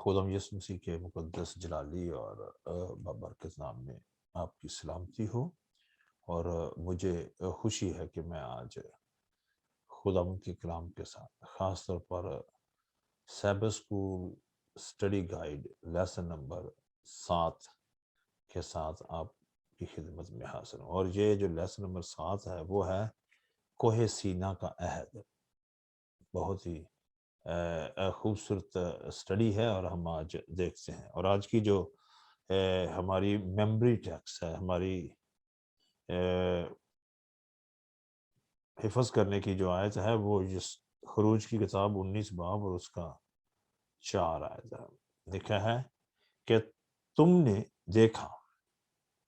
خدم یسوع مسیح کے مقدس جلالی اور بابرکت نام میں آپ کی سلامتی ہو، اور مجھے خوشی ہے کہ میں آج خدم کے کلام کے ساتھ خاص طور پر سیبت school study guide lesson number 7 کے ساتھ آپ کی خدمت میں حاضر ہوں۔ اور یہ جو لیسن نمبر 7 ہے وہ ہے کوہ سینا کا عہد۔ بہت ہی خوبصورت اسٹڈی ہے اور ہم آج دیکھتے ہیں۔ اور آج کی جو ہماری میموری ٹیکس ہے، ہماری حفظ کرنے کی جو آیت ہے وہ خروج کی کتاب 19 باب اور اس کا 4 آیت ہے۔ لکھا ہے کہ تم نے دیکھا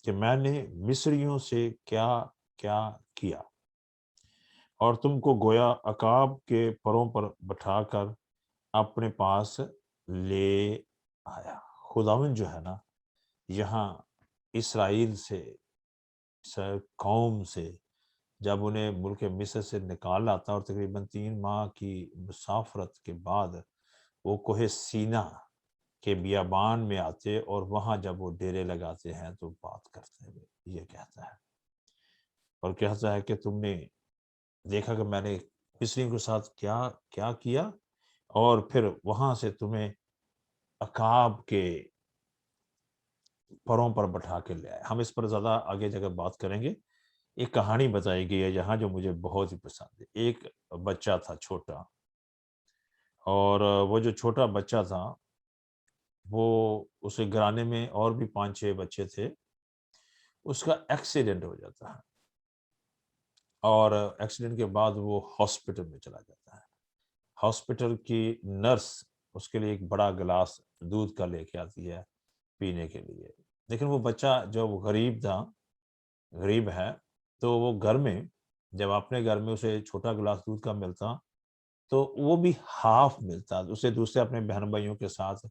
کہ میں نے مصریوں سے کیا کیا کیا، اور تم کو گویا عقاب کے پروں پر بٹھا کر اپنے پاس لے آیا۔ خداوند جو ہے نا، یہاں اسرائیل سے، قوم سے جب انہیں ملک مصر سے نکال لاتا اور تقریباً 3 ماہ کی مسافرت کے بعد وہ کوہ سینا کے بیابان میں آتے، اور وہاں جب وہ ڈیرے لگاتے ہیں تو بات کرتے ہوئے یہ کہتا ہے، اور کہتا ہے کہ تم نے دیکھا کہ میں نے مصریوں کے ساتھ کیا کیا کیا، اور پھر وہاں سے تمہیں عقاب کے پروں پر بٹھا کے لے آئے۔ ہم اس پر زیادہ آگے جگہ بات کریں گے۔ ایک کہانی بتائی گئی ہے یہاں جو مجھے بہت ہی پسند ہے۔ ایک بچہ تھا چھوٹا، اور وہ جو چھوٹا بچہ تھا وہ اسے گھرانے میں اور بھی 5-6 بچے تھے۔ اس کا ایکسیڈنٹ ہو جاتا ہے، اور ایکسیڈنٹ کے بعد وہ ہاسپٹل میں چلا جاتا ہے۔ ہاسپٹل کی نرس اس کے لیے ایک بڑا گلاس دودھ کا لے کے آتی ہے پینے کے لیے، لیکن وہ بچہ جو غریب تھا، غریب ہے، تو وہ گھر میں جب اپنے گھر میں اسے چھوٹا گلاس دودھ کا ملتا تو وہ بھی ہاف ملتا، اسے دوسرے اپنے بہن بھائیوں کے ساتھ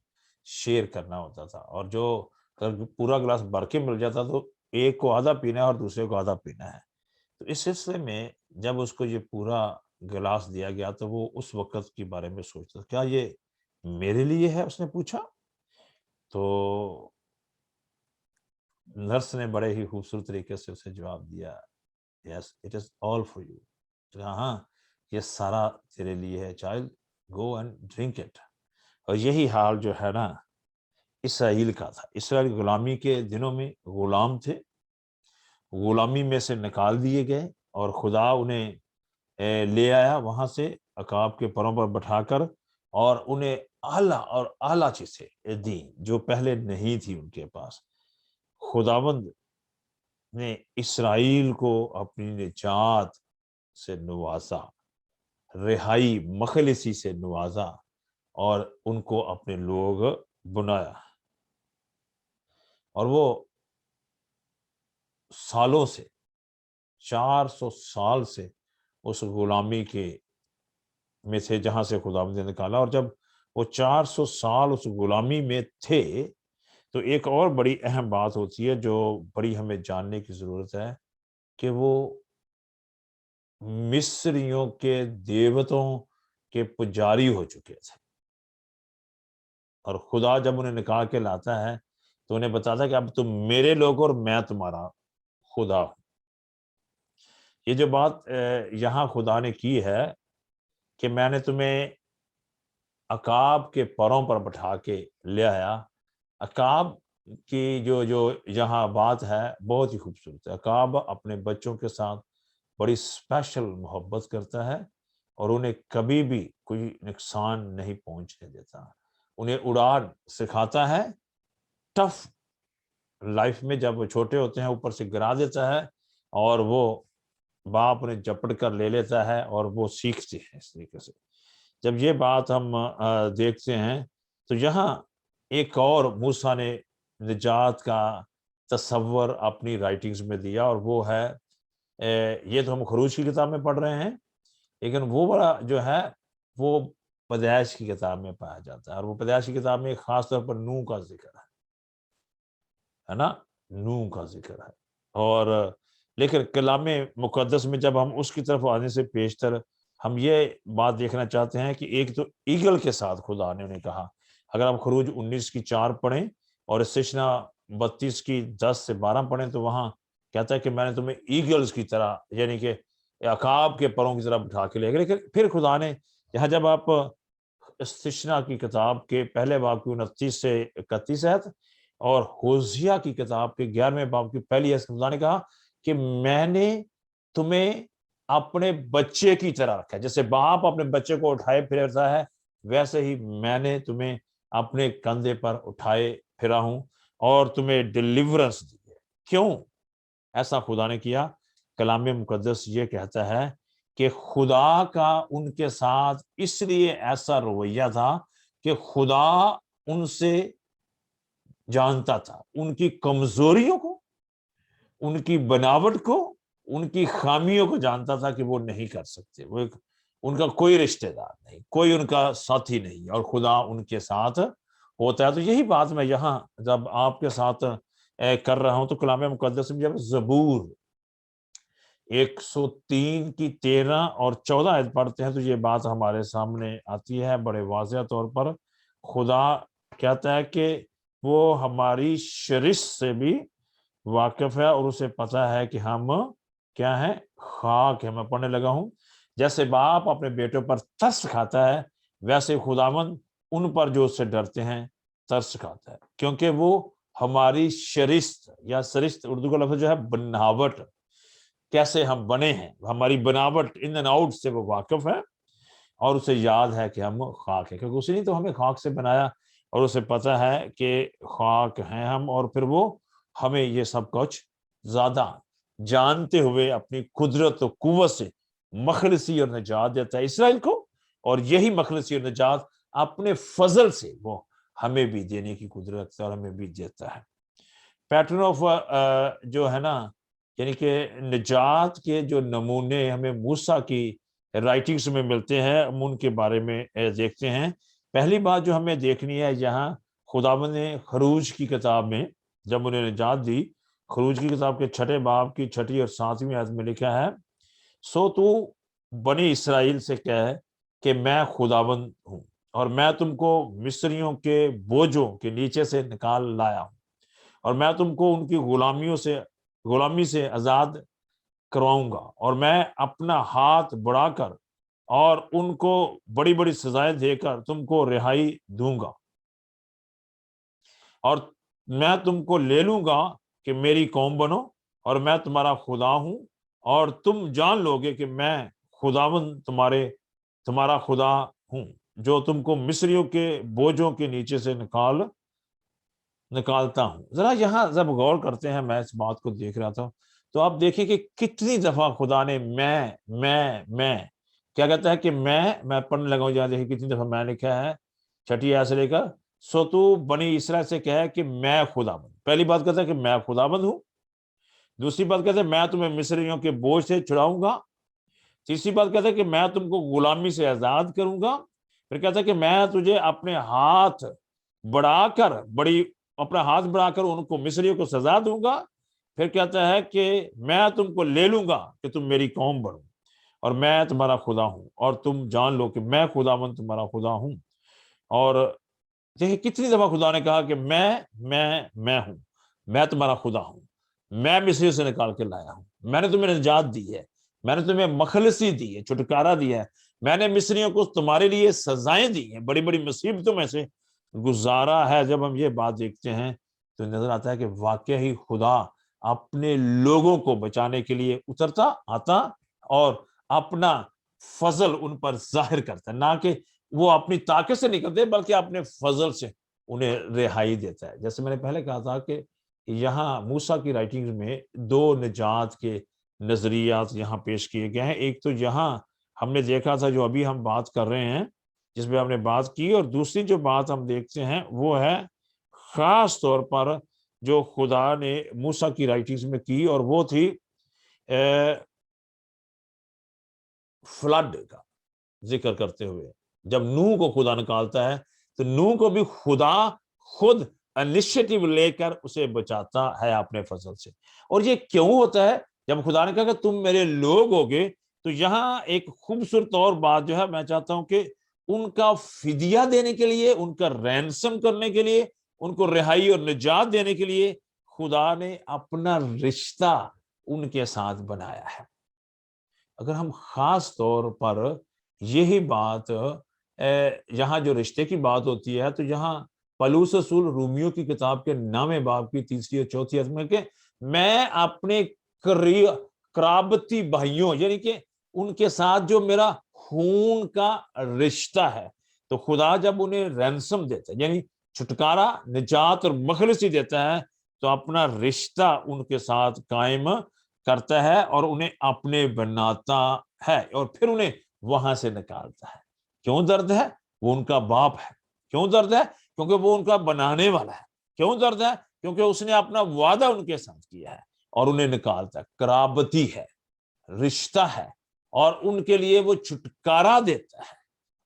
شیئر کرنا ہوتا تھا، اور جو پورا گلاس بھر کے مل جاتا تو ایک کو آدھا پینا ہے اور دوسرے کو آدھا پینا ہے۔ تو اس سلسلے میں جب اس کو یہ پورا گلاس دیا گیا تو وہ اس وقت کے بارے میں سوچتا، کیا یہ میرے لیے ہے؟ اس نے پوچھا۔ تو نرس نے بڑے ہی خوبصورت طریقے سے اسے جواب دیا، yes it is all for you. کہا ہاں یہ سارا تیرے لیے ہے، child go and drink it. اور یہی حال جو ہے نا اسرائیل کا تھا۔ اسرائیل غلامی کے دنوں میں غلام تھے، غلامی میں سے نکال دیے گئے، اور خدا انہیں لے آیا وہاں سے عقاب کے پروں پر بٹھا کر، اور انہیں اعلیٰ اور اعلیٰ چیزیں دی جو پہلے نہیں تھی ان کے پاس۔ خداوند نے اسرائیل کو اپنی نجات سے نوازا، رہائی مخلصی سے نوازا، اور ان کو اپنے لوگ بنایا، اور وہ سالوں سے 400 سال سے اس غلامی کے میں سے جہاں سے خداوند نے نکالا، اور جب وہ 400 سال اس غلامی میں تھے تو ایک اور بڑی اہم بات ہوتی ہے جو بڑی ہمیں جاننے کی ضرورت ہے، کہ وہ مصریوں کے دیوتوں کے پجاری ہو چکے تھے، اور خدا جب انہیں نکال کے لاتا ہے تو انہیں بتاتا ہے کہ اب تم میرے لوگ اور میں تمہارا خدا ہوں۔ یہ جو بات یہاں خدا نے کی ہے کہ میں نے تمہیں عقاب کے پروں پر بٹھا کے لے آیا۔ عقاب کی جو یہاں بات ہے بہت ہی خوبصورت ہے۔ عقاب اپنے بچوں کے ساتھ بڑی اسپیشل محبت کرتا ہے، اور انہیں کبھی بھی کوئی نقصان نہیں پہنچنے دیتا، انہیں اڑان سکھاتا ہے۔ ٹف لائف میں جب وہ چھوٹے ہوتے ہیں اوپر سے گرا دیتا ہے، اور وہ باپ انہیں جپٹ کر لے لیتا ہے، اور وہ سیکھتے ہیں اس طریقے سے۔ جب یہ بات ہم دیکھتے ہیں تو یہاں ایک اور موسیٰ نے نجات کا تصور اپنی رائٹنگز میں دیا، اور وہ ہے یہ تو ہم خروج کی کتاب میں پڑھ رہے ہیں، لیکن وہ بڑا جو ہے وہ پیدائش کی کتاب میں پایا جاتا ہے، اور وہ پیدائش کی کتاب میں خاص طور پر نوح کا ذکر ہے نا، نوح کا ذکر ہے۔ اور لیکن کلام مقدس میں جب ہم اس کی طرف آنے سے پیشتر ہم یہ بات دیکھنا چاہتے ہیں کہ ایک تو ایگل کے ساتھ خدا نے انہیں کہا اگر آپ خروج 19 کی 4 پڑھیں اور استثنا 32 کی 10 سے 12 پڑھیں تو وہاں کہتا ہے کہ میں نے تمہیں ایگلز کی طرح یعنی کہ عقاب کے پروں کی طرح بٹھا کے لے گئے. لیکن پھر خدا نے یہاں جب آپ استثنا کی کتاب کے پہلے باب کی 29 سے 31 آیت اور ہوزیہ کی کتاب کے 11ویں باب کی پہلی آیت خدا نے کہا کہ میں نے تمہیں اپنے بچے کی طرح رکھا ہے. جیسے باپ اپنے بچے کو اٹھائے پھرتا ہے ویسے ہی میں نے تمہیں اپنے کندھے پر اٹھائے پھرا ہوں اور تمہیں ڈیلیورنس دی ہے. کیوں ایسا خدا نے کیا؟ کلام مقدس یہ کہتا ہے کہ خدا کا ان کے ساتھ اس لیے ایسا رویہ تھا کہ خدا ان سے جانتا تھا ان کی کمزوریوں کو، ان کی بناوٹ کو، ان کی خامیوں کو جانتا تھا کہ وہ نہیں کر سکتے، وہ ان کا کوئی رشتہ دار نہیں، کوئی ان کا ساتھی نہیں، اور خدا ان کے ساتھ ہوتا ہے. تو یہی بات میں یہاں جب آپ کے ساتھ کر رہا ہوں تو کلام مقدس میں جب زبور 103 کی 13 اور 14 آیت پڑھتے ہیں تو یہ بات ہمارے سامنے آتی ہے بڑے واضح طور پر. خدا کہتا ہے کہ وہ ہماری شرست سے بھی واقف ہے اور اسے پتا ہے کہ ہم کیا ہیں، خاک ہے. میں پڑھنے لگا ہوں. جیسے باپ اپنے بیٹوں پر ترس کھاتا ہے ویسے خداوند ان پر جو اس سے ڈرتے ہیں ترس کھاتا ہے، کیونکہ وہ ہماری شرست یا سرست اردو کا لفظ جو ہے بناوٹ، کیسے ہم بنے ہیں، ہماری بناوٹ ان اینڈ آؤٹ سے وہ واقف ہے اور اسے یاد ہے کہ ہم خاک ہیں، کیونکہ اسی نے تو ہمیں خاک سے بنایا اور اسے پتا ہے کہ خاک ہیں ہم. اور پھر وہ ہمیں یہ سب کچھ زیادہ جانتے ہوئے اپنی قدرت و قوت سے مخلصی اور نجات دیتا ہے اسرائیل کو، اور یہی مخلصی اور نجات اپنے فضل سے وہ ہمیں بھی دینے کی قدرت اور ہمیں بھی دیتا ہے. پیٹرن آف جو ہے نا یعنی کہ نجات کے جو نمونے ہمیں موسیٰ کی رائٹنگز میں ملتے ہیں ہم ان کے بارے میں دیکھتے ہیں. پہلی بات جو ہمیں دیکھنی ہے یہاں خداوند نے خروج کی کتاب میں جب انہیں نجات دی، خروج کی کتاب کے 6 باب کی 6 اور 7ویں آیت میں لکھا ہے سو تو بنی اسرائیل سے کہے کہ میں خداوند ہوں اور میں تم کو مصریوں کے بوجھوں کے نیچے سے نکال لایا ہوں اور میں تم کو ان کی غلامی سے آزاد کرواؤں گا اور میں اپنا ہاتھ بڑھا کر اور ان کو بڑی بڑی سزائیں دے کر تم کو رہائی دوں گا اور میں تم کو لے لوں گا کہ میری قوم بنو اور میں تمہارا خدا ہوں اور تم جان لو گے کہ میں خداوند تمہارا خدا ہوں جو تم کو مصریوں کے بوجھوں کے نیچے سے نکالتا ہوں. ذرا یہاں جب غور کرتے ہیں، میں اس بات کو دیکھ رہا تھا تو آپ دیکھیں کہ کتنی دفعہ خدا نے میں کیا کہتا ہے کہ میں پڑھنے لگا ہوں. یہاں دیکھیں کتنی دفعہ میں لکھا ہے 6 آیت سے لے کر سو تو بنی اسرائیل سے کہے کہ میں خداوند. پہلی بات کہتا ہے کہ میں خداوند ہوں، دوسری بات کہتا ہے میں تمہیں مصریوں کے بوجھ سے چھڑاؤں گا، تیسری بات کہتا ہے کہ میں تم کو غلامی سے آزاد کروں گا، پھر کہتا ہے کہ میں تجھے اپنا ہاتھ بڑھا کر ان کو مصریوں کو سزا دوں گا، پھر کہتا ہے کہ میں تم کو لے لوں گا کہ تم میری قوم بنو اور میں تمہارا خدا ہوں اور تم جان لو کہ میں خداوند تمہارا خدا ہوں. اور دیکھیں کتنی دفعہ خدا نے کہا کہ میں ہوں، میں تمہارا خدا ہوں، میں مصریوں سے نکال کے لایا ہوں، میں نے تمہیں نجات دی ہے، میں نے تمہیں مخلصی دی ہے، چھٹکارا دیا ہے، میں نے مصریوں کو تمہارے لیے سزائیں دی ہیں، بڑی بڑی مصیبتوں میں سے گزارا ہے. جب ہم یہ بات دیکھتے ہیں تو نظر آتا ہے کہ واقعی خدا اپنے لوگوں کو بچانے کے لیے اترتا آتا اور اپنا فضل ان پر ظاہر کرتا ہے، نہ کہ وہ اپنی طاقت سے نکلتے بلکہ اپنے فضل سے انہیں رہائی دیتا ہے. جیسے میں نے پہلے کہا تھا کہ یہاں موسیٰ کی رائٹنگ میں 2 نجات کے نظریات یہاں پیش کیے گئے ہیں. ایک تو یہاں ہم نے دیکھا تھا جو ابھی ہم بات کر رہے ہیں جس میں ہم نے بات کی، اور دوسری جو بات ہم دیکھتے ہیں وہ ہے خاص طور پر جو خدا نے موسیٰ کی رائٹنگز میں کی، اور وہ تھی فلڈ کا ذکر کرتے ہوئے. جب نوح کو خدا نکالتا ہے تو نوح کو بھی خدا خود انیشیٹو لے کر اسے بچاتا ہے اپنے فضل سے. اور یہ کیوں ہوتا ہے؟ جب خدا نے کہا کہ تم میرے لوگ ہوگے تو یہاں ایک خوبصورت اور بات جو ہے میں چاہتا ہوں کہ ان کا فدیہ دینے کے لیے، ان کا رینسم کرنے کے لیے، ان کو رہائی اور نجات دینے کے لیے خدا نے اپنا رشتہ ان کے ساتھ بنایا ہے۔ اگر ہم خاص طور پر یہی بات یہاں جو رشتے کی بات ہوتی ہے تو یہاں پولس رسول رومیو کی کتاب کے 9ویں باب کی 3 اور 4 آیت میں کہ میں اپنے قرابتی بھائیوں، یعنی کہ ان کے ساتھ جو میرا خون کا رشتہ ہے، تو خدا جب انہیں رینسم دیتا ہے، یعنی چھٹکارا، نجات اور مخلصی دیتا ہے، تو اپنا رشتہ ان کے ساتھ قائم کرتا ہے اور انہیں اپنے بناتا ہے، اور پھر انہیں وہاں سے نکالتا ہے۔ کیوں درد ہے؟ وہ ان کا باپ ہے۔ کیوں درد ہے؟ کیونکہ وہ ان کا بنانے والا ہے۔ کیوں درد ہے؟ کیونکہ اس نے اپنا وعدہ ان کے ساتھ کیا ہے اور انہیں نکالتا ہے۔ قرابتی ہے، رشتہ ہے، اور ان کے لیے وہ چھٹکارا دیتا ہے،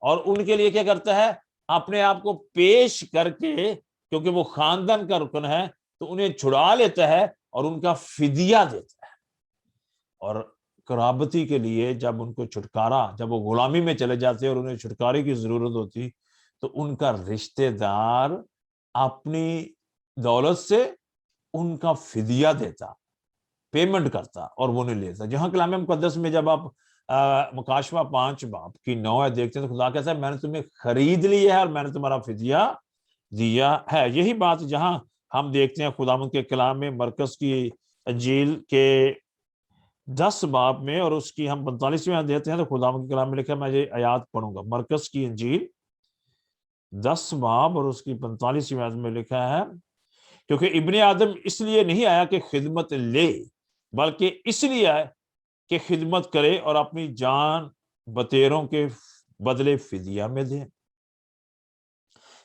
اور ان کے لیے کیا کرتا ہے؟ اپنے آپ کو پیش کر کے، کیونکہ وہ خاندان کا رکن ہے، تو انہیں چھڑا لیتا ہے اور ان کا فدیہ دیتا ہے۔ اور قرابتی کے لیے جب ان کو چھٹکارا، جب وہ غلامی میں چلے جاتے اور انہیں چھٹکارے کی ضرورت ہوتی، تو ان کا رشتہ دار اپنی دولت سے ان کا فدیہ دیتا، پیمنٹ کرتا، اور وہ نہیں لیتا۔ جہاں کلام مقدس میں جب آپ مکاشفہ 5 باب کی 9 آیت دیکھتے ہیں تو خدا کہتا ہے میں نے تمہیں خرید لیا ہے اور میں نے تمہارا فدیہ دیا ہے۔ یہی بات جہاں ہم دیکھتے ہیں خداوند کے کلام میں مرکز کی انجیل کے 10 باب میں، اور اس کی ہم 45ویں آیت دیتے ہیں تو خداوند کے کلام میں لکھا ہے، میں یہ آیات پڑھوں گا۔ مرکز کی انجیل 10 باب اور اس کی 45ویں آیت میں لکھا ہے، کیونکہ ابن آدم اس لیے نہیں آیا کہ خدمت لے، بلکہ اس لیے آئے کہ خدمت کرے اور اپنی جان بتیروں کے بدلے فدیہ میں دے۔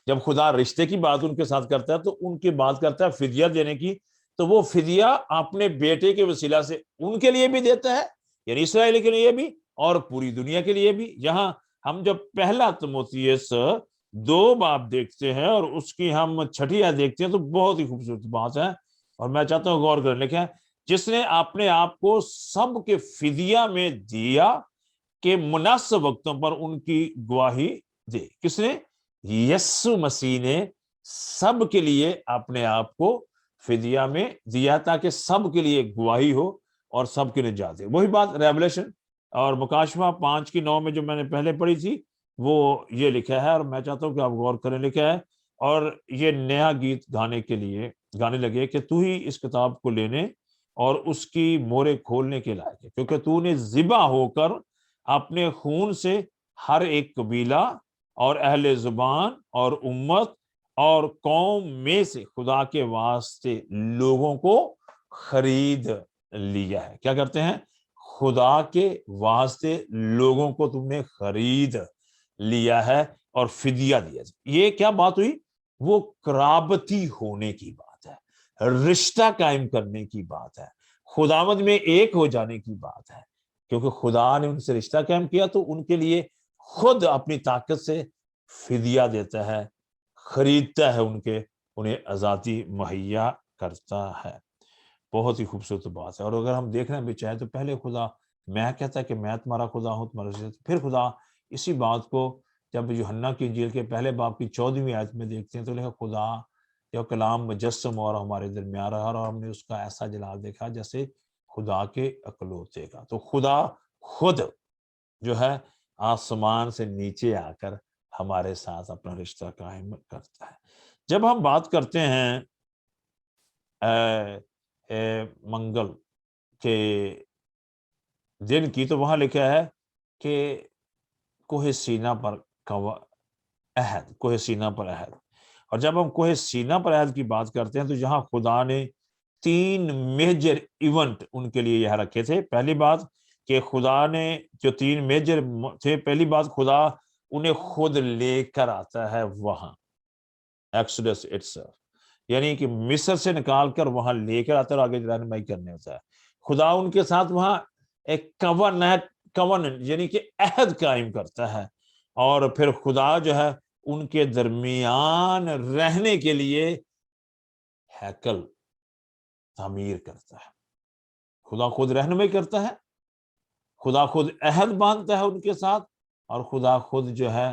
جب خدا رشتے کی بات ان کے ساتھ کرتا ہے تو ان کی بات کرتا ہے فدیہ دینے کی، تو وہ فدیہ اپنے بیٹے کے وسیلہ سے ان کے لیے بھی دیتا ہے، یعنی اسرائیل کے لیے بھی اور پوری دنیا کے لیے بھی۔ یہاں ہم جب پہلا تimotheus 2 باب دیکھتے ہیں اور اس کی ہم 6 آیت دیکھتے ہیں تو بہت ہی خوبصورت بات ہے، اور میں چاہتا ہوں غور کریں۔ لکھا ہے جس نے اپنے آپ کو سب کے فدیہ میں دیا کہ مناسب وقتوں پر ان کی گواہی دے۔ کس نے؟ یسوع مسیح نے سب کے لیے اپنے آپ کو فدیہ میں دیا تاکہ سب کے لیے گواہی ہو اور سب کی نجات دے۔ وہی بات ریولیشن اور مکاشفہ 5 کی 9 میں جو میں نے پہلے پڑھی تھی وہ یہ لکھا ہے، اور میں چاہتا ہوں کہ آپ غور کریں۔ لکھا ہے اور یہ نیا گیت گانے لگے کہ تو ہی اس کتاب کو لینے اور اس کی مورے کھولنے کے لائق ہے، کیونکہ تو نے ذبح ہو کر اپنے خون سے ہر ایک قبیلہ اور اہل زبان اور امت اور قوم میں سے خدا کے واسطے لوگوں کو خرید لیا ہے۔ کیا کرتے ہیں؟ خدا کے واسطے لوگوں کو تم نے خرید لیا ہے اور فدیہ دیا۔ یہ کیا بات ہوئی؟ وہ قرابتی ہونے کی بات ہے، رشتہ قائم کرنے کی بات ہے، خداوند میں ایک ہو جانے کی بات ہے، کیونکہ خدا نے ان سے رشتہ قائم کیا تو ان کے لیے خود اپنی طاقت سے فدیہ دیتا ہے، خریدتا ہے، انہیں آزادی مہیا کرتا ہے۔ بہت ہی خوبصورت بات ہے۔ اور اگر ہم دیکھنا بھی چاہیں تو پہلے خدا میں کہتا ہے کہ میں تمہارا خدا ہوں، تمہارا، پھر خدا اسی بات کو جب یوحنا کی انجیل کے پہلے باب کی 14ویں آیت میں دیکھتے ہیں تو لکھا خدا جو کلام مجسم اور ہمارے درمیان رہا اور ہم نے اس کا ایسا جلال دیکھا جیسے خدا کے اکلوتے کا۔ تو خدا خود جو ہے آسمان سے نیچے آ کر ہمارے ساتھ اپنا رشتہ قائم کرتا ہے۔ جب ہم بات کرتے ہیں منگل کے دن کی تو وہاں لکھا ہے کہ کوہ سینا پر عہد، اور جب ہم کوہ سینا پر عہد کی بات کرتے ہیں تو جہاں خدا نے 3 میجر ایونٹ ان کے لیے یہاں رکھے تھے۔ پہلی بات کہ خدا نے جو 3 میجر تھے، پہلی بات خدا انہیں خود لے کر آتا ہے وہاں، ایکسوڈس اٹسیلف، یعنی کہ مصر سے نکال کر وہاں لے کر آتا ہے اور آگے رہنمائی کرنے ہوتا ہے۔ خدا ان کے ساتھ وہاں ایک کوننٹ یعنی کہ عہد قائم کرتا ہے، اور پھر خدا جو ہے ان کے درمیان رہنے کے لیے ہیکل تعمیر کرتا ہے۔ خدا خود رہنمائی کرتا ہے، خدا خود عہد باندھتا ہے ان کے ساتھ، اور خدا خود جو ہے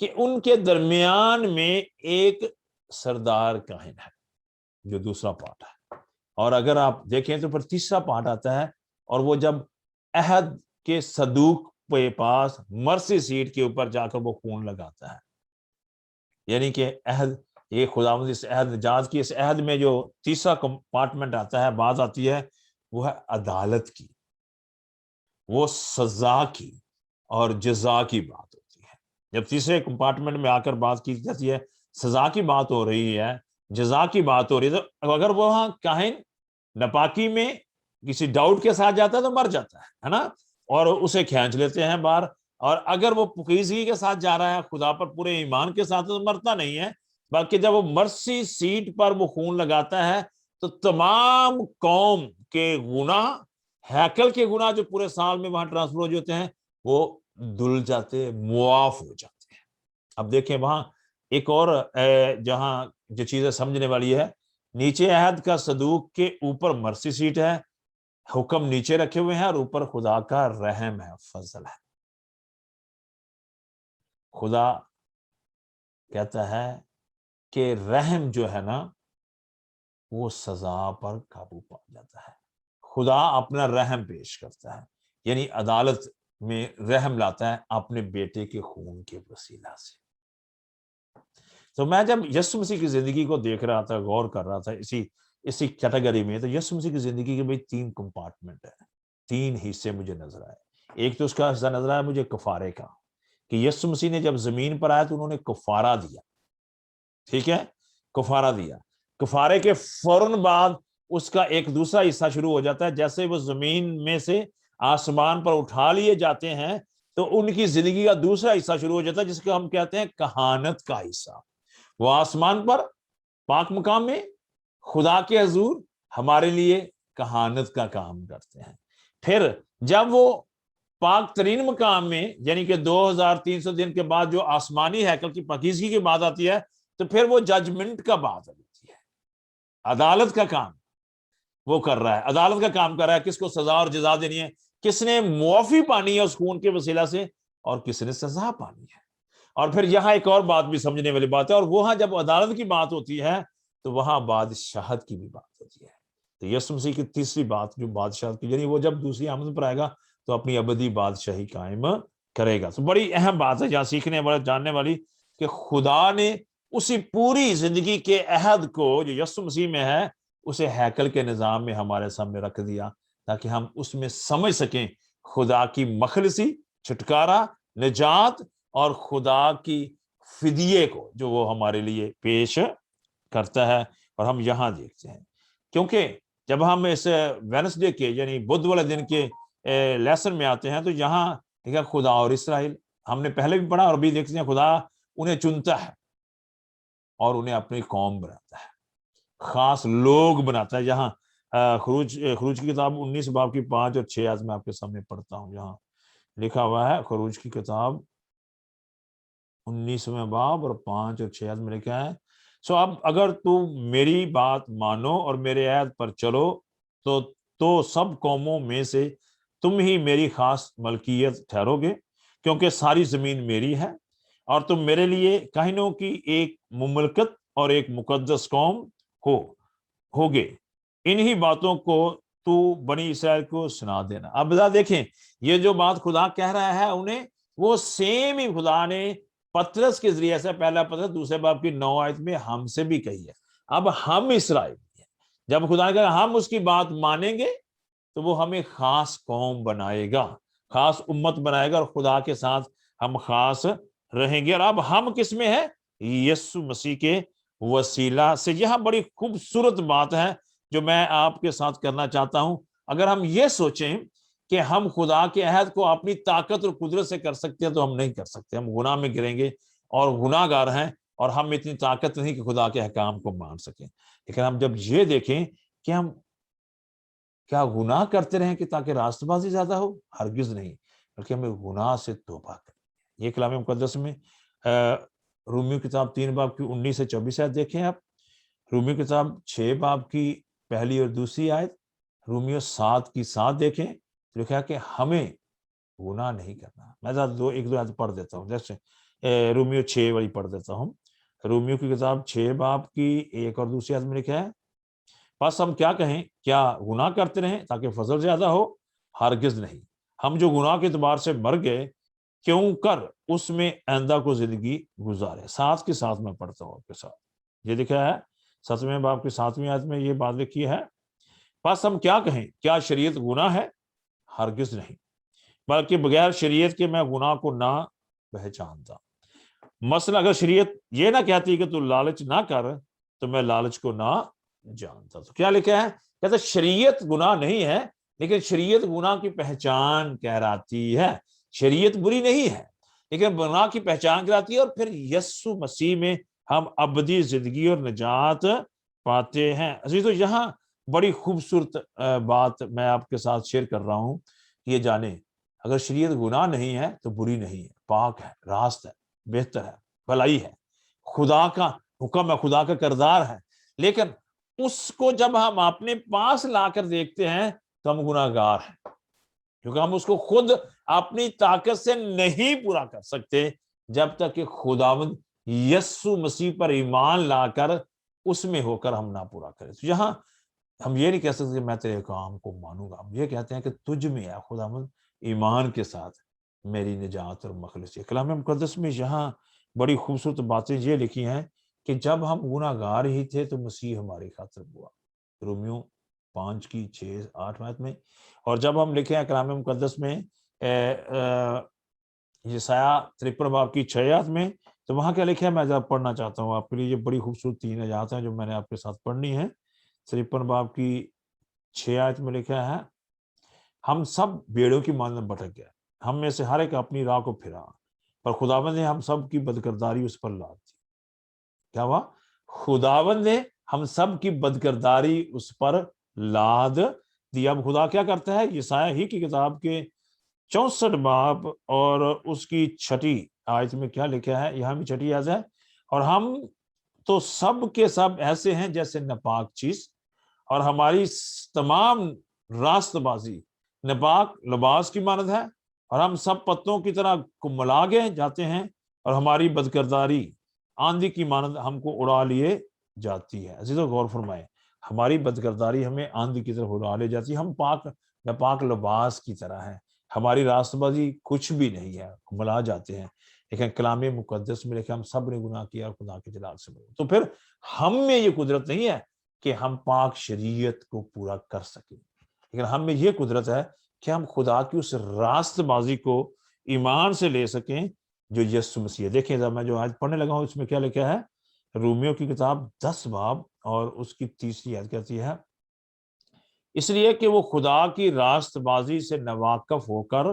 کہ ان کے درمیان میں ایک سردار کائن ہے، جو دوسرا پارٹ ہے۔ اور اگر آپ دیکھیں تو پھر تیسرا پارٹ آتا ہے، اور وہ جب عہد کے صدوق کے پاس مرسی سیٹ کے اوپر جا کر وہ خون لگاتا ہے، یعنی کہ عہد، یہ خداوند اس عہد نجات کی، اس عہد میں جو تیسرا کمپارٹمنٹ آتا ہے، بات آتی ہے، وہ ہے عدالت کی، وہ سزا کی اور جزا کی بات ہوتی ہے۔ جب تیسرے کمپارٹمنٹ میں آ کر بات کی جاتی ہے، سزا کی بات ہو رہی ہے، جزا کی بات ہو رہی ہے، تو اگر وہ وہاں کاہن ناپاکی میں کسی ڈاؤٹ کے ساتھ جاتا ہے تو مر جاتا ہے نا، اور اسے کھینچ لیتے ہیں باہر۔ اور اگر وہ پکیزگی کے ساتھ جا رہا ہے، خدا پر پورے ایمان کے ساتھ، تو مرتا نہیں ہے، بلکہ جب وہ مرسی سیٹ پر وہ خون لگاتا ہے تو تمام قوم کے گناہ، ہیکل کے گناہ جو پورے سال میں وہاں ٹرانسفر ہو جاتے ہیں، وہ دھل جاتے، معاف ہو جاتے ہیں۔ اب دیکھیں وہاں ایک اور جہاں جو چیزیں سمجھنے والی ہے، نیچے عہد کا صدوق کے اوپر مرسی سیٹ ہے، حکم نیچے رکھے ہوئے ہیں، اور اوپر خدا کا رحم ہے، فضل ہے۔ خدا کہتا ہے کہ رحم جو ہے نا، وہ سزا پر قابو پا جاتا ہے۔ خدا اپنا رحم پیش کرتا ہے، یعنی عدالت میں رحم لاتا ہے اپنے بیٹے کے خون کے وسیلہ سے۔ تو میں جب یسوع مسیح کی زندگی کو دیکھ رہا تھا، غور کر رہا تھا اسی کیٹیگری میں، تو یسوع مسیح کی زندگی کے بھائی 3 کمپارٹمنٹ ہیں، 3 حصے مجھے نظر آئے۔ ایک تو اس کا حصہ نظر آیا مجھے کفارے کا، کہ یسوع مسیح نے جب زمین پر آیا تو انہوں نے کفارہ دیا، ٹھیک ہے، کفارہ دیا۔ کفارے کے فوراً بعد اس کا ایک دوسرا حصہ شروع ہو جاتا ہے، جیسے وہ زمین میں سے آسمان پر اٹھا لیے جاتے ہیں تو ان کی زندگی کا دوسرا حصہ شروع ہو جاتا ہے، جس کو ہم کہتے ہیں کہانت کا حصہ۔ وہ آسمان پر پاک مقام میں خدا کے حضور ہمارے لیے کہانت کا کام کرتے ہیں۔ پھر جب وہ پاک ترین مقام میں، یعنی کہ 2300 دن کے بعد جو آسمانی ہیکل کی پاکیزگی کی بات آتی ہے، تو پھر وہ ججمنٹ کا بات ہوتی ہے، عدالت کا کام وہ کر رہا ہے، عدالت کا کام کر رہا ہے، کس کو سزا اور جزا دینی ہے، کس نے معافی پانی ہے اس خون کے وسیلہ سے، اور کس نے سزا پانی ہے۔ اور پھر یہاں ایک اور بات بھی سمجھنے والی بات ہے، اور وہاں جب عدالت کی بات ہوتی ہے تو وہاں بادشاہت کی بھی بات ہوتی ہے۔ تو یسوع مسیح کی تیسری بات جو بادشاہت کی، یعنی وہ جب دوسری آمد پر آئے گا تو اپنی ابدی بادشاہی قائم کرے گا۔ تو بڑی اہم بات ہے یہاں سیکھنے والی، جاننے والی، کہ خدا نے اسی پوری زندگی کے عہد کو جو یسوع مسیح میں ہے، اسے ہیکل کے نظام میں ہمارے سامنے رکھ دیا، تاکہ ہم اس میں سمجھ سکیں خدا کی مخلصی، چھٹکارا، نجات، اور خدا کی فدیے کو جو وہ ہمارے لیے پیش کرتا ہے۔ اور ہم یہاں دیکھتے ہیں، کیونکہ جب ہم اس وینسڈے کے یعنی بدھ والے دن کے لیسن میں آتے ہیں، تو یہاں دیکھا خدا اور اسرائیل، ہم نے پہلے بھی پڑھا اور بھی دیکھتے ہیں، خدا انہیں چنتا ہے اور انہیں اپنی قوم بناتا ہے، خاص لوگ بناتا ہے۔ یہاں خروج کی کتاب 19 باب کی 5 اور 6 آیت میں آپ کے سامنے پڑھتا ہوں، یہاں لکھا ہوا ہے، خروج کی کتاب 19 باب اور 5 اور 6 آیت میں لکھا ہے، سو اب اگر تو میری بات مانو اور میرے عہد پر چلو تو سب قوموں میں سے تم ہی میری خاص ملکیت ٹھہرو گے، کیونکہ ساری زمین میری ہے، اور تم میرے لیے کاہنوں کی ایک مملکت اور ایک مقدس قوم ہوگے۔ انہی باتوں کو تو بنی اسرائیل کو سنا دینا۔ اب ذرا دیکھیں، یہ جو بات خدا کہہ رہا ہے انہیں، وہ سیم ہی خدا نے پترس کے ذریعے سے، پہلا پترس 2 باب کی 9 آیت میں ہم سے بھی کہی ہے۔ اب ہم اسرائیل ہیں، جب خدا نے کہا ہم اس کی بات مانیں گے تو وہ ہمیں خاص قوم بنائے گا، خاص امت بنائے گا، اور خدا کے ساتھ ہم خاص رہیں گے۔ اور اب ہم کس میں ہیں؟ یسوع مسیح کے وسیلہ سے۔ یہاں بڑی خوبصورت بات ہے جو میں آپ کے ساتھ کرنا چاہتا ہوں۔ اگر ہم یہ سوچیں کہ ہم خدا کے عہد کو اپنی طاقت اور قدرت سے کر سکتے ہیں، تو ہم نہیں کر سکتے، ہم گناہ میں گریں گے اور گناہ گار ہیں، اور ہم اتنی طاقت نہیں کہ خدا کے احکام کو مان سکیں۔ لیکن ہم جب یہ دیکھیں کہ ہم کیا گناہ کرتے رہیں کہ تاکہ راست بازی زیادہ ہو، ہرگز نہیں، بلکہ ہمیں گناہ سے توبہ کریں۔ یہ کلام مقدس میں رومیو کتاب 3 باب کی 19 سے 24 آیت دیکھیں آپ، رومیو کتاب 6 باب کی پہلی اور دوسری آیت، رومیو 7 کی 7 دیکھیں، لکھا کہ ہمیں گناہ نہیں کرنا۔ میں ایک دو آیت پڑھ دیتا ہوں، جیسے رومیو 6 والی پڑھ دیتا ہوں. رومیو کی کتاب 6 باب کی 1 اور دوسری آیت میں لکھا ہے، بس ہم کیا کہیں، کیا گناہ کرتے رہیں تاکہ فضل زیادہ ہو؟ ہرگز نہیں. ہم جو گناہ کے اعتبار سے مر گئے، کیوں کر اس میں آئندہ کو زندگی گزارے. ساتھ کے ساتھ میں پڑھتا ہوں آپ کے ساتھ. یہ لکھا ہے 7ویں باب کی 7ویں آیت میں یہ بات لکھی ہے، بس ہم کیا کہیں، کیا شریعت گناہ ہے؟ ہرگز نہیں، بلکہ بغیر شریعت کے میں گناہ کو نہ پہچانتا. مثلا اگر شریعت یہ نہ کہتی کہ تو لالچ نہ کر تو میں لالچ کو نہ جانتا. تو کیا لکھا ہے؟ کہتا ہے شریعت گناہ نہیں ہے، لیکن شریعت گناہ کی پہچان کہلاتی ہے. شریعت بری نہیں ہے لیکن گناہ کی پہچان کہلاتی ہے، اور پھر یسوع مسیح میں ہم ابدی زندگی اور نجات پاتے ہیں. عزیزو، یہاں بڑی خوبصورت بات میں آپ کے ساتھ شیئر کر رہا ہوں. یہ جانیں، اگر شریعت گناہ نہیں ہے تو بری نہیں ہے، پاک ہے، راست ہے، بہتر ہے، بھلائی ہے، خدا کا حکم ہے، خدا کا کردار ہے. لیکن اس کو جب ہم اپنے پاس لا کر دیکھتے ہیں تو ہم گناہ گار ہیں، کیونکہ ہم اس کو خود اپنی طاقت سے نہیں پورا کر سکتے جب تک کہ خداوند یسوع مسیح پر ایمان لا کر اس میں ہو کر ہم نہ پورا کریں. تو یہاں ہم یہ نہیں کہہ سکتے کہ میں تیرے کام کو مانوں گا. ہم یہ کہتے ہیں کہ تجھ میں ہے خداوند ایمان کے ساتھ میری نجات اور مخلصی. کلام مقدس میں یہاں بڑی خوبصورت باتیں یہ لکھی ہیں کہ جب ہم گناہ گار ہی تھے تو مسیح ہماری خاطر ہوا. رومیو 5 کی 6-8 آیت میں. اور جب ہم لکھے ہیں کلام مقدس میں یسایہ 53 باب کی 6 آیت میں، تو وہاں کیا لکھا ہے؟ میں جب پڑھنا چاہتا ہوں آپ کے لیے. یہ بڑی خوبصورت 3 آیات ہیں جو میں نے آپ کے ساتھ پڑھنی ہے. 53 باب کی 6 آیت میں لکھا ہے، ہم سب بھیڑوں کی مانند بھٹک گئے، ہم میں سے ہر ایک اپنی راہ کو پھرا، پر خداوند نے ہم سب کی بدکرداری اس پر لاد دی. کیا ہوا؟ خداوند نے ہم سب کی بدکرداری اس پر لاد دی. اب خدا کیا کرتا ہے؟ یسایہ ہی کی کتاب کے 64 باب اور اس کی 6 آیت میں کیا لکھا ہے؟ یہاں بھی 6 آیت ہے، اور ہم تو سب کے سب ایسے ہیں جیسے ناپاک چیز، اور ہماری تمام راست بازی ناپاک لباس کی مانند ہے، اور ہم سب پتوں کی طرح کملا گئے جاتے ہیں، اور ہماری بدکرداری آندھی کی مانند ہم کو اڑا لیے جاتی ہے. عزیزو، غور فرمائے، ہماری بدکرداری ہمیں آندھی کی طرف اڑا لے جاتی ہے. ہم ناپاک لباس کی طرح ہیں، ہماری راست بازی کچھ بھی نہیں ہے، کملا جاتے ہیں. لیکن کلام مقدس میں لکھا ہم سب نے گناہ کیا اور خدا کے جلال سے محروم. تو پھر ہم میں یہ قدرت نہیں ہے کہ ہم پاک شریعت کو پورا کر سکیں، لیکن ہم میں یہ قدرت ہے کہ ہم خدا کی اس راست بازی کو ایمان سے لے سکیں جو یسوع مسیح ہے. دیکھیں جب میں جو آج پڑھنے لگا ہوں اس میں کیا لکھا ہے؟ رومیو کی کتاب 10 باب اور اس کی 3 آیت کہتی ہے، اس لیے کہ وہ خدا کی راست بازی سے ناواقف ہو کر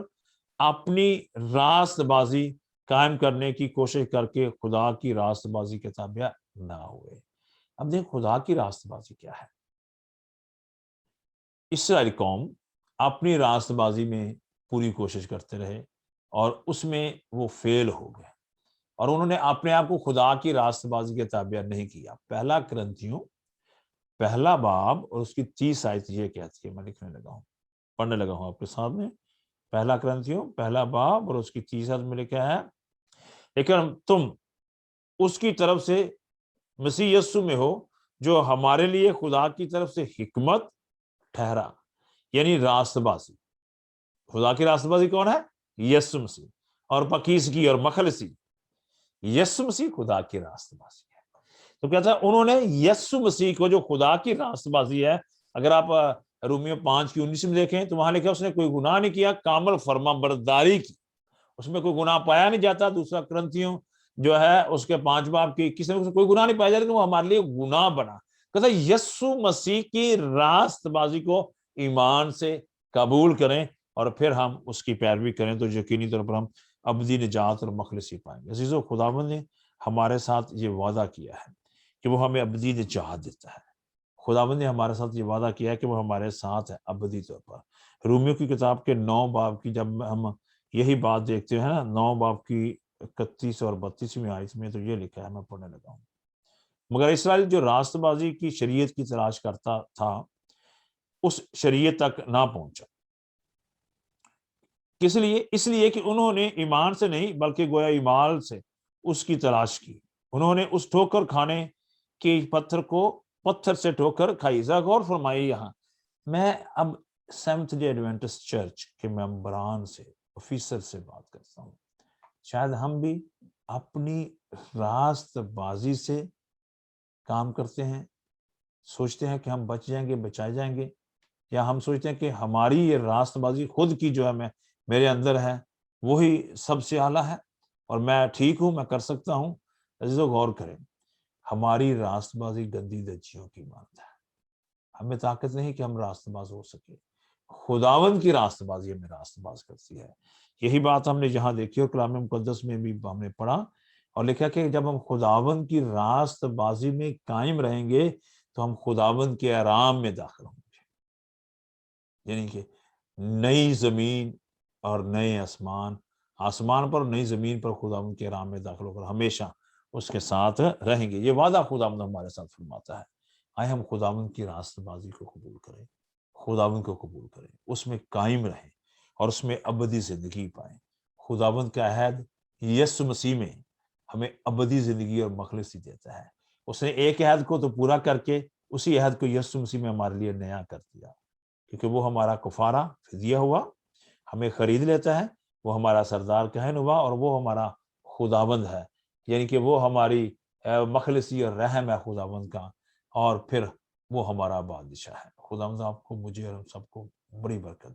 اپنی راست بازی قائم کرنے کی کوشش کر کے خدا کی راست بازی کے تابع نہ ہوئے. اب دیکھ خدا کی راست بازی کیا ہے. اسرائیلی قوم اپنی راست بازی میں پوری کوشش کرتے رہے اور اس میں وہ فیل ہو گئے، اور انہوں نے اپنے آپ کو خدا کی راست بازی کے تابع نہیں کیا. پہلا کرنتھیوں 1 باب اور اس کی 30 آیت یہ کہتی ہے، میں لکھنے لگا ہوں، پڑھنے لگا ہوں آپ کے سامنے. 1 کرنتھیوں 1 باب اور اس کی 30 آیت میں لکھا ہے، لیکن تم اس کی طرف سے مسیح یسوع میں ہو جو ہمارے لیے خدا کی طرف سے حکمت ٹھہرا، یعنی راست بازی. خدا کی راست بازی کون ہے؟ یسوع مسیح. اور پاکیزگی اور مخلصی، یسوع مسیح خدا کی راست بازی ہے. تو کہتا ہے انہوں نے یسوع مسیح کو جو خدا کی راست بازی ہے، اگر آپ رومیو 5 کی 19 میں دیکھیں تو وہاں لکھا اس نے کوئی گناہ نہیں کیا، کامل فرما برداری کی، اس میں کوئی گناہ پایا نہیں جاتا. دوسرا کرنتھیوں جو ہے اس کے 5 باب کی 21 میں کوئی گناہ نہیں پایا جاتا، لیکن وہ ہمارے لیے گناہ بنا. کہتا ہے یسوع مسیح کی راست بازی کو ایمان سے قبول کریں اور پھر ہم اس کی پیروی کریں تو یقینی طور پر ہم ابدی نجات اور مخلصی پائیں گے. عزیزو، خداوند نے ہمارے ساتھ یہ وعدہ کیا ہے کہ وہ ہمیں ابدی نجات دیتا ہے. خداوند نے ہمارے ساتھ یہ وعدہ کیا ہے کہ وہ ہمارے ساتھ ہے ابدی طور پر. رومیو کی کتاب کے 9 باب کی جب ہم یہی بات دیکھتے ہیں نا، 9 باب کی 31 اور 32 آیت میں تو یہ لکھا ہے، میں پڑھنے لگا ہوں. مگر اسرائیل جو راست بازی کی شریعت کی تلاش کرتا تھا اس شریعت تک نہ پہنچا. کس لیے؟ اس لیے کہ انہوں نے ایمان سے نہیں بلکہ گویا ایمال سے اس کی تلاش کی، انہوں نے اس ٹھوکر کھانے کے پتھر کو پتھر سے ٹھوکر کھائی۔ ذرا غور فرمائیے، یہاں میں اب سیونتھ ڈے ایڈوینٹسٹ چرچ کے ممبران سے، آفیسر سے بات کرتا ہوں۔ شاید ہم بھی اپنی راست بازی سے کام کرتے ہیں، سوچتے ہیں کہ ہم بچ جائیں گے، بچائے جائیں گے، یا ہم سوچتے ہیں کہ ہماری یہ راست بازی خود کی جو ہے میرے اندر ہے وہی سب سے اعلیٰ ہے اور میں ٹھیک ہوں، میں کر سکتا ہوں۔ عزیزو غور کریں، ہماری راست بازی گندی دجیوں کی مانند ہے، ہمیں طاقت نہیں کہ ہم راست باز ہو سکے، خداوند کی راست بازی ہمیں راست باز کرتی ہے۔ یہی بات ہم نے جہاں دیکھی اور کلام مقدس میں بھی ہم نے پڑھا اور لکھا کہ جب ہم خداوند کی راست بازی میں قائم رہیں گے تو ہم خداوند کے آرام میں داخل ہوں گے، یعنی کہ نئی زمین اور نئے آسمان پر، نئی زمین پر خداوند کے آرام میں داخل ہو کر ہمیشہ اس کے ساتھ رہیں گے۔ یہ وعدہ خداوند ہمارے ساتھ فرماتا ہے۔ آئے ہم خداوند کی راست بازی کو قبول کریں، خداوند کو قبول کریں، اس میں قائم رہیں اور اس میں ابدی زندگی پائیں۔ خداوند کا عہد یسوع مسیح میں ہمیں ابدی زندگی اور مخلصی دیتا ہے۔ اس نے ایک عہد کو تو پورا کر کے اسی عہد کو یسوع مسیح میں ہمارے لیے نیا کر دیا، کیونکہ وہ ہمارا کفارہ فدیہ ہوا، ہمیں خرید لیتا ہے، وہ ہمارا سردار کہن ہوا اور وہ ہمارا خداوند ہے، یعنی کہ وہ ہماری مخلصی اور رحم ہے خداوند کا، اور پھر وہ ہمارا بادشاہ ہے۔ خداوند آپ کو، مجھے اور ہم سب کو بڑی برکت دے۔